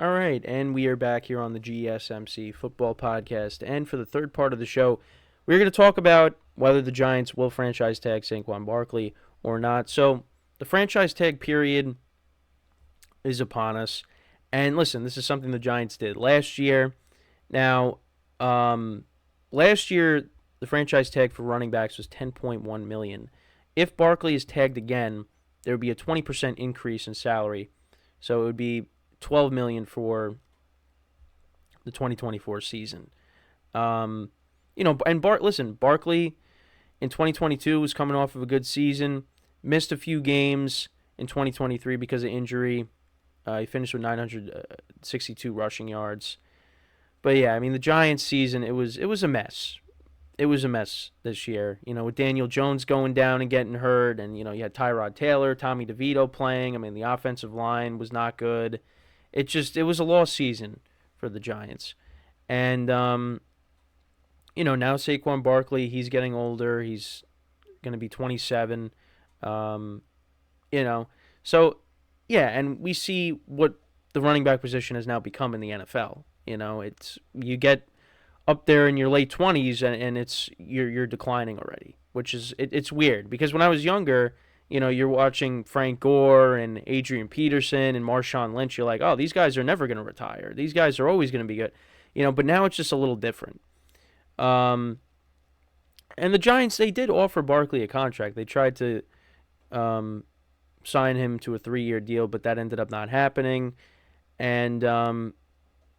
All right, and we are back here on the GSMC football podcast. And for the third part of the show, we're going to talk about whether the Giants will franchise tag Saquon Barkley or not. So, the franchise tag period is upon us. And listen, this is something the Giants did last year. Now, last year, the franchise tag for running backs was $10.1 million. If Barkley is tagged again, there would be a 20% increase in salary. So it would be $12 million for the 2024 season. And listen, Barkley in 2022 was coming off of a good season, missed a few games in 2023 because of injury. He finished with 962 rushing yards. But yeah, I mean the Giants season, it was a mess. It was a mess this year, with Daniel Jones going down and getting hurt, and you had Tyrod Taylor, Tommy DeVito playing. I mean, the offensive line was not good. It was a lost season for the Giants. And now Saquon Barkley, he's getting older. He's going to be 27. So yeah, and we see what the running back position has now become in the NFL. You get up there in your late 20s and it's you're declining already, which is it's weird because when I was younger, you're watching Frank Gore and Adrian Peterson and Marshawn Lynch, you're like, "Oh, these guys are never going to retire. These guys are always going to be good." But now it's just a little different. And the Giants, they did offer Barkley a contract. They tried to sign him to a 3-year deal, but that ended up not happening. And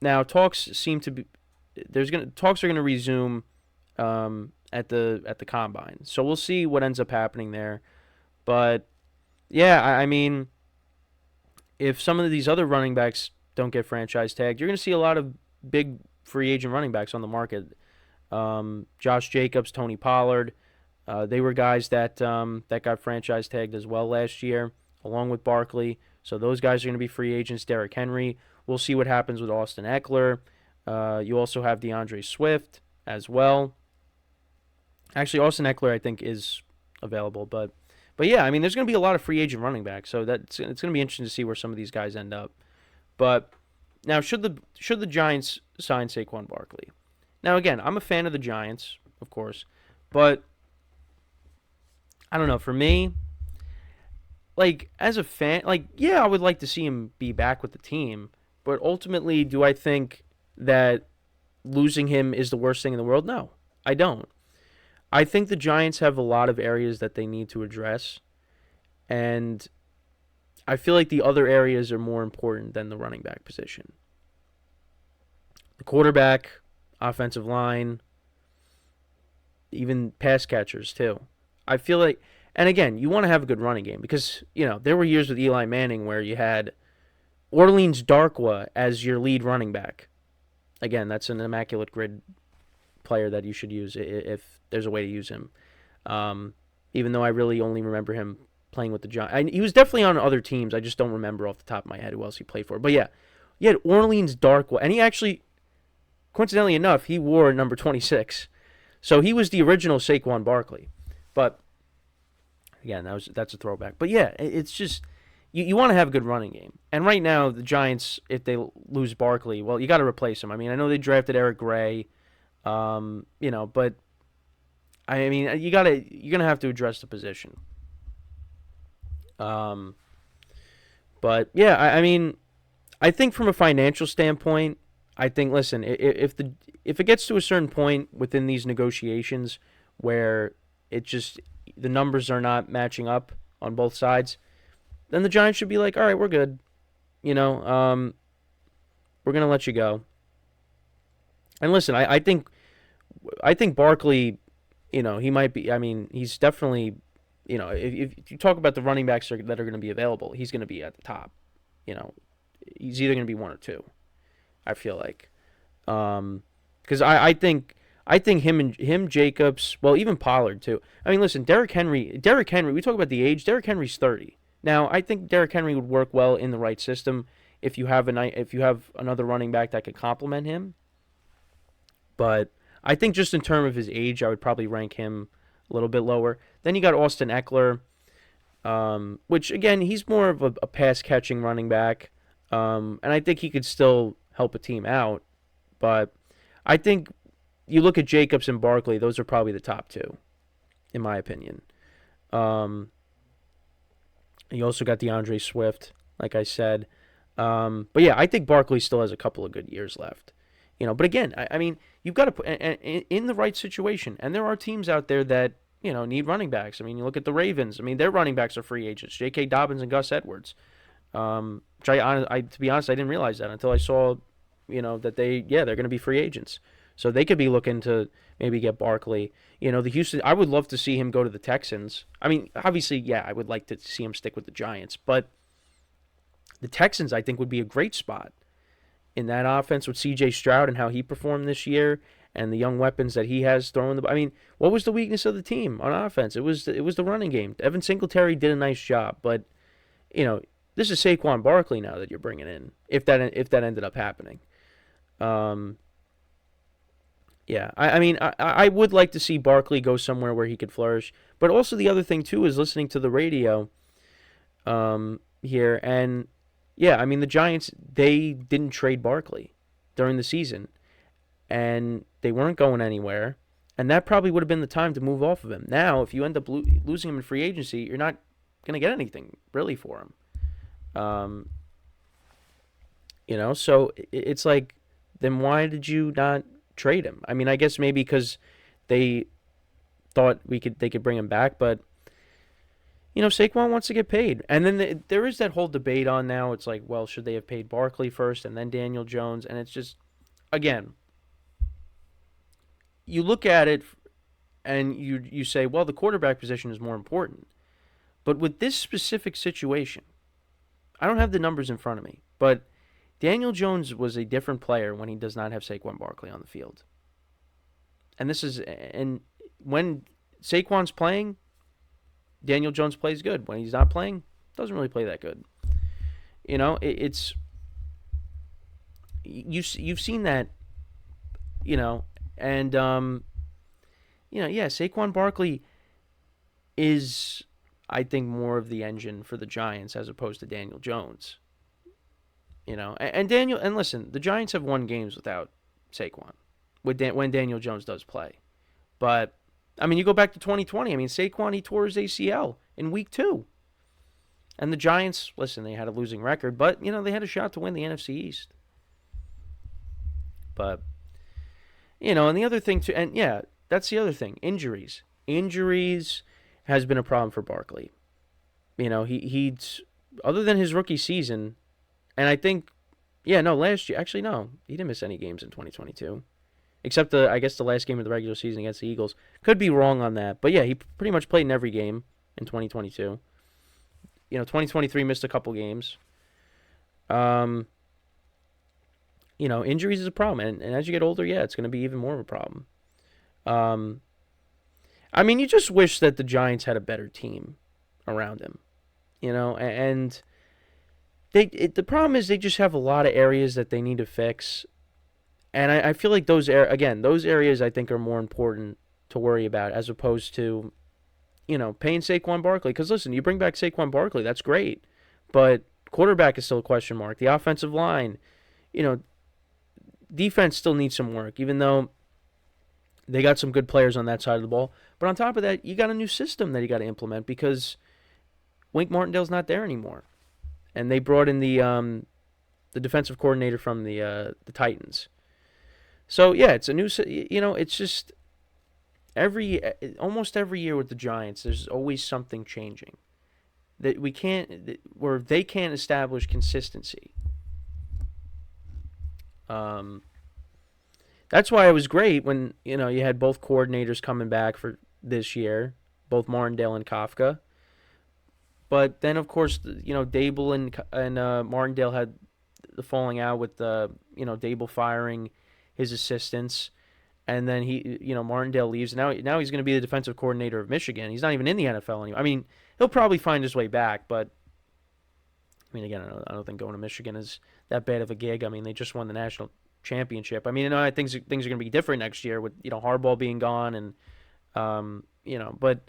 now talks seem to be talks are going to resume at the combine. So we'll see what ends up happening there. But yeah, I mean, if some of these other running backs don't get franchise tagged, you're going to see a lot of big free agent running backs on the market. Josh Jacobs, Tony Pollard, they were guys that got franchise tagged as well last year, along with Barkley. So those guys are going to be free agents. Derrick Henry. We'll see what happens with Austin Eckler. You also have DeAndre Swift as well. Actually, Austin Eckler, I think, is available. But yeah, I mean, there's going to be a lot of free agent running backs. So it's going to be interesting to see where some of these guys end up. But now, should the Giants sign Saquon Barkley? Now, again, I'm a fan of the Giants, of course. But I don't know. For me, as a fan, yeah, I would like to see him be back with the team. But ultimately, do I think that losing him is the worst thing in the world? No, I don't. I think the Giants have a lot of areas that they need to address, and I feel like the other areas are more important than the running back position. The quarterback, offensive line, even pass catchers too. I feel like, and again, you want to have a good running game because, there were years with Eli Manning where you had Orleans Darkwa as your lead running back. Again, that's an immaculate grid player that you should use if there's a way to use him. Even though I really only remember him playing with the Giants. He was definitely on other teams. I just don't remember off the top of my head who else he played for. But yeah, you had Orleans Darkwa. And he actually, coincidentally enough, he wore number 26. So he was the original Saquon Barkley. But again, that's a throwback. But yeah, it's just you want to have a good running game. And right now, the Giants, if they lose Barkley, well, you got to replace him. I mean, I know they drafted Eric Gray, but I mean, you're gonna have to address the position. But yeah, I mean, I think from a financial standpoint, I think listen, if it gets to a certain point within these negotiations where the numbers are not matching up on both sides, then the Giants should be like, all right, we're good. We're going to let you go. And listen, I think Barkley, he might be, I mean, he's definitely, if you talk about the running backs that are going to be available, he's going to be at the top. He's either going to be one or two, I feel like. Because I think him, Jacobs, well, even Pollard too. I mean, listen, Derrick Henry, we talk about the age, Derrick Henry's 30. Now, I think Derrick Henry would work well in the right system if you have another running back that could complement him. But I think just in terms of his age, I would probably rank him a little bit lower. Then you got Austin Eckler, which, again, he's more of a pass-catching running back. And I think he could still help a team out. But I think you look at Jacobs and Barkley; those are probably the top two, in my opinion. Um, you also got DeAndre Swift, like I said. But yeah, I think Barkley still has a couple of good years left. But again, I mean, you've got to put in the right situation, and there are teams out there that need running backs. I mean, you look at the Ravens. I mean, their running backs are free agents: J.K. Dobbins and Gus Edwards. Which to be honest, I didn't realize that until I saw, that they're going to be free agents. So they could be looking to maybe get Barkley. The Houston. I would love to see him go to the Texans. I mean, obviously, yeah, I would like to see him stick with the Giants, but the Texans, I think, would be a great spot in that offense with C.J. Stroud and how he performed this year and the young weapons that he has throwing the. I mean, what was the weakness of the team on offense? It was the running game. Evan Singletary did a nice job, but this is Saquon Barkley now that you're bringing in. If that ended up happening, yeah. I mean, I would like to see Barkley go somewhere where he could flourish. But also the other thing too is listening to the radio, here, and yeah, I mean the Giants, they didn't trade Barkley during the season, and they weren't going anywhere, and that probably would have been the time to move off of him. Now, if you end up losing him in free agency, you're not going to get anything really for him. So it's like, then why did you not trade him? I mean, I guess maybe because they thought they could bring him back, but Saquon wants to get paid, and then there is that whole debate on now. It's like, well, should they have paid Barkley first and then Daniel Jones? And it's just, again, you look at it and you say, well, the quarterback position is more important, but with this specific situation, I don't have the numbers in front of me, but Daniel Jones was a different player when he does not have Saquon Barkley on the field. And when Saquon's playing, Daniel Jones plays good. When he's not playing, doesn't really play that good. It's you've seen that, and yeah, Saquon Barkley is, I think, more of the engine for the Giants as opposed to Daniel Jones. And listen, the Giants have won games without Saquon when Daniel Jones does play. But, I mean, you go back to 2020. I mean, Saquon, he tore his ACL in week 2. And the Giants, listen, they had a losing record, but, they had a shot to win the NFC East. But, and the other thing, too, and yeah, that's the other thing, injuries. Injuries has been a problem for Barkley. He's, other than his rookie season, and I think, last year, actually, no, he didn't miss any games in 2022. Except, I guess, the last game of the regular season against the Eagles. Could be wrong on that. But, yeah, he pretty much played in every game in 2022. 2023 missed a couple games. Injuries is a problem. And as you get older, yeah, it's going to be even more of a problem. I mean, you just wish that the Giants had a better team around him. And the problem is they just have a lot of areas that they need to fix. And I feel like those areas I think are more important to worry about as opposed to, paying Saquon Barkley. Because listen, you bring back Saquon Barkley, that's great. But quarterback is still a question mark. The offensive line, defense still needs some work, even though they got some good players on that side of the ball. But on top of that, you got a new system that you got to implement because Wink Martindale's not there anymore. And they brought in the defensive coordinator from the Titans. So yeah, it's a new. It's just almost every year with the Giants, there's always something changing that where they can't establish consistency. That's why it was great when you had both coordinators coming back for this year, both Martindale and Kafka. But then, of course, Dable and Martindale had the falling out with Dable firing his assistants, and then Martindale leaves. Now he's going to be the defensive coordinator of Michigan. He's not even in the NFL anymore. I mean, he'll probably find his way back, but I mean, again, I don't think going to Michigan is that bad of a gig. I mean, they just won the national championship. I mean, I think things are going to be different next year with Harbaugh being gone, and but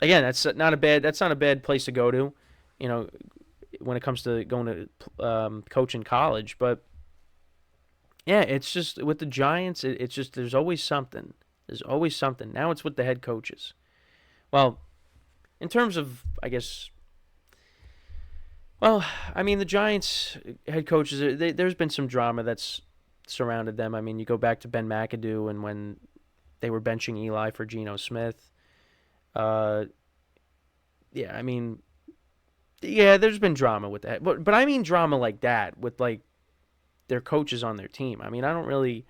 again, that's not a bad place to go to. when it comes to going to coach in college. But yeah, it's just with the Giants, it's just there's always something. There's always something. Now it's with the head coaches. Well, in terms of, I guess, well, I mean, the Giants head coaches, there's been some drama that's surrounded them. I mean, you go back to Ben McAdoo and when they were benching Eli for Geno Smith. Yeah, I mean, yeah, there's been drama with that. But I mean drama like that with, like, their coaches on their team. I mean, I don't really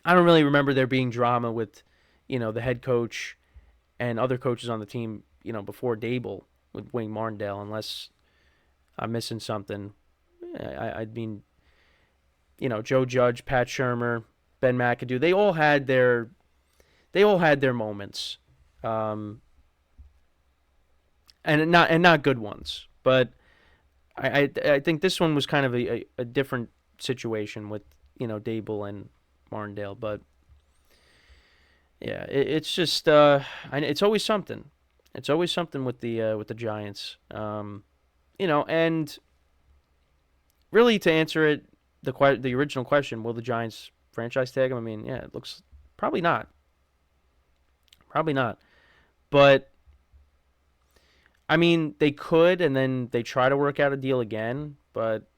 remember there being drama with, the head coach and other coaches on the team, before Dable with Wayne Martindale, unless I'm missing something. I mean, Joe Judge, Pat Shurmur, Ben McAdoo, they all had their moments, and not good ones. But I think this one was kind of a different situation with Dable and Martindale. But yeah, it's just it's always something. It's always something with the Giants. And really to answer it, the original question, will the Giants franchise tag him? I mean, yeah, it looks probably not. Probably not. But I mean, they could, and then they try to work out a deal again, but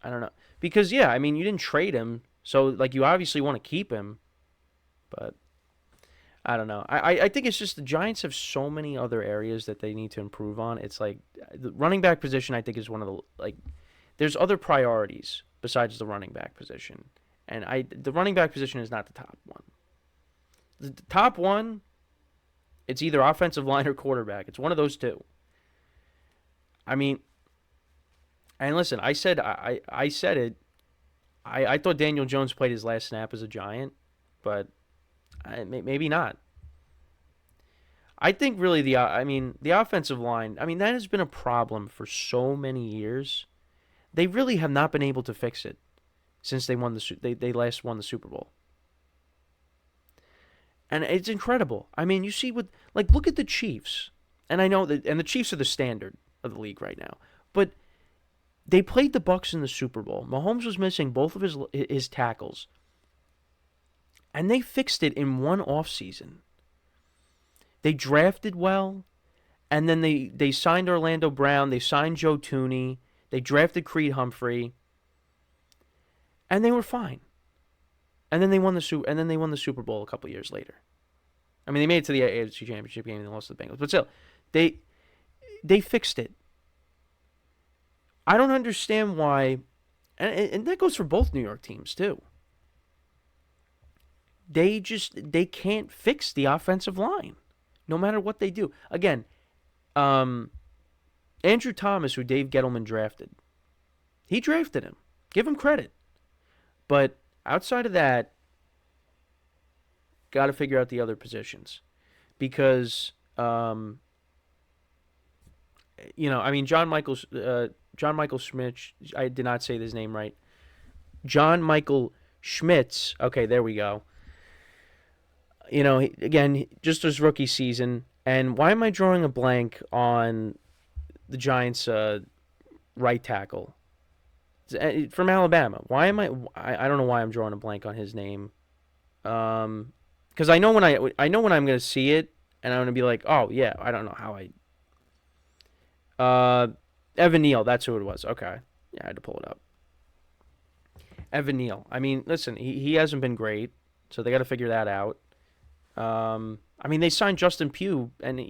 I don't know. Because yeah, I mean, you didn't trade him, so like you obviously want to keep him, but I don't know. I think it's just the Giants have so many other areas that they need to improve on. It's like the running back position, I think, is one of the, like, there's other priorities besides the running back position. And the running back position is not the top one. The top one, it's either offensive line or quarterback. It's one of those two. I mean, and listen, I said it. I thought Daniel Jones played his last snap as a Giant, but maybe not. I think really the offensive line, I mean, that has been a problem for so many years. They really have not been able to fix it since they last won the Super Bowl. And it's incredible. I mean, you see look at the Chiefs. And I know and the Chiefs are the standard of the league right now. But they played the Bucs in the Super Bowl. Mahomes was missing both of his tackles. And they fixed it in one offseason. They drafted well, and then they signed Orlando Brown, they signed Joe Thuney, they drafted Creed Humphrey, and they were fine. And then they won the Super Bowl a couple years later. I mean, they made it to the AFC Championship game and they lost to the Bengals, but still, they fixed it. I don't understand why, and that goes for both New York teams too. They can't fix the offensive line, no matter what they do. Again, Andrew Thomas, who Dave Gettleman drafted, he drafted him. Give him credit. But outside of that, got to figure out the other positions. Because, I mean, John Michael Schmitz, I did not say his name right. John Michael Schmitz, okay, there we go. Again, just his rookie season. And why am I drawing a blank on the Giants' right tackle from Alabama? Why am I don't know why I'm drawing a blank on his name. Because I know when I'm going to see it, and I'm going to be like, oh yeah, I don't know how Evan Neal, that's who it was. Okay, yeah, I had to pull it up. Evan Neal. I mean, listen, he hasn't been great, so they got to figure that out. I mean, they signed Justin Pugh, and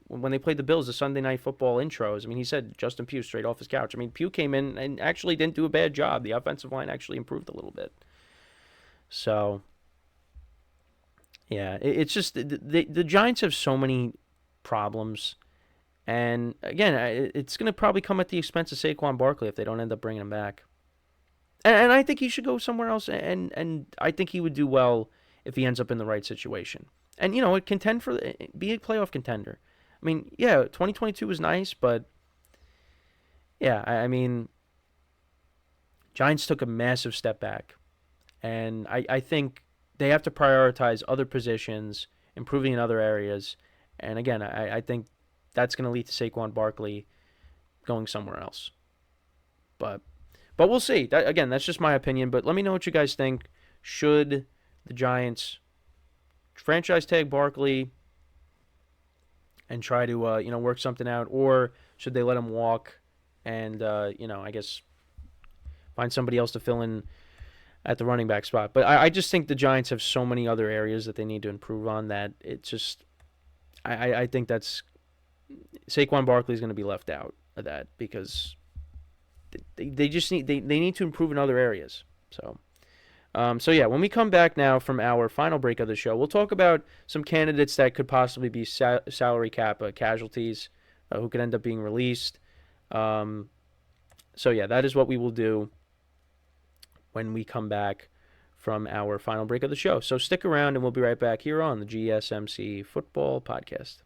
when they played the Bills, the Sunday Night Football intros, I mean, he said Justin Pugh straight off his couch. I mean, Pugh came in and actually didn't do a bad job. The offensive line actually improved a little bit. So, yeah, it's just the Giants have so many problems, and again, it's going to probably come at the expense of Saquon Barkley if they don't end up bringing him back. And I think he should go somewhere else, and I think he would do well if he ends up in the right situation. And, be a playoff contender. I mean, yeah, 2022 was nice, but, yeah, I mean, Giants took a massive step back. And I think they have to prioritize other positions, improving in other areas. And, again, I think that's going to lead to Saquon Barkley going somewhere else. But we'll see. Again, that's just my opinion. But let me know what you guys think. Should the Giants franchise tag Barkley and try to work something out, or should they let him walk and I guess find somebody else to fill in at the running back spot? But I just think the Giants have so many other areas that they need to improve on that it just I think that's Saquon Barkley is going to be left out of that because they just need to improve in other areas. So yeah, when we come back now from our final break of the show, we'll talk about some candidates that could possibly be salary cap casualties who could end up being released. So yeah, that is what we will do when we come back from our final break of the show. So stick around and we'll be right back here on the GSMC Football Podcast.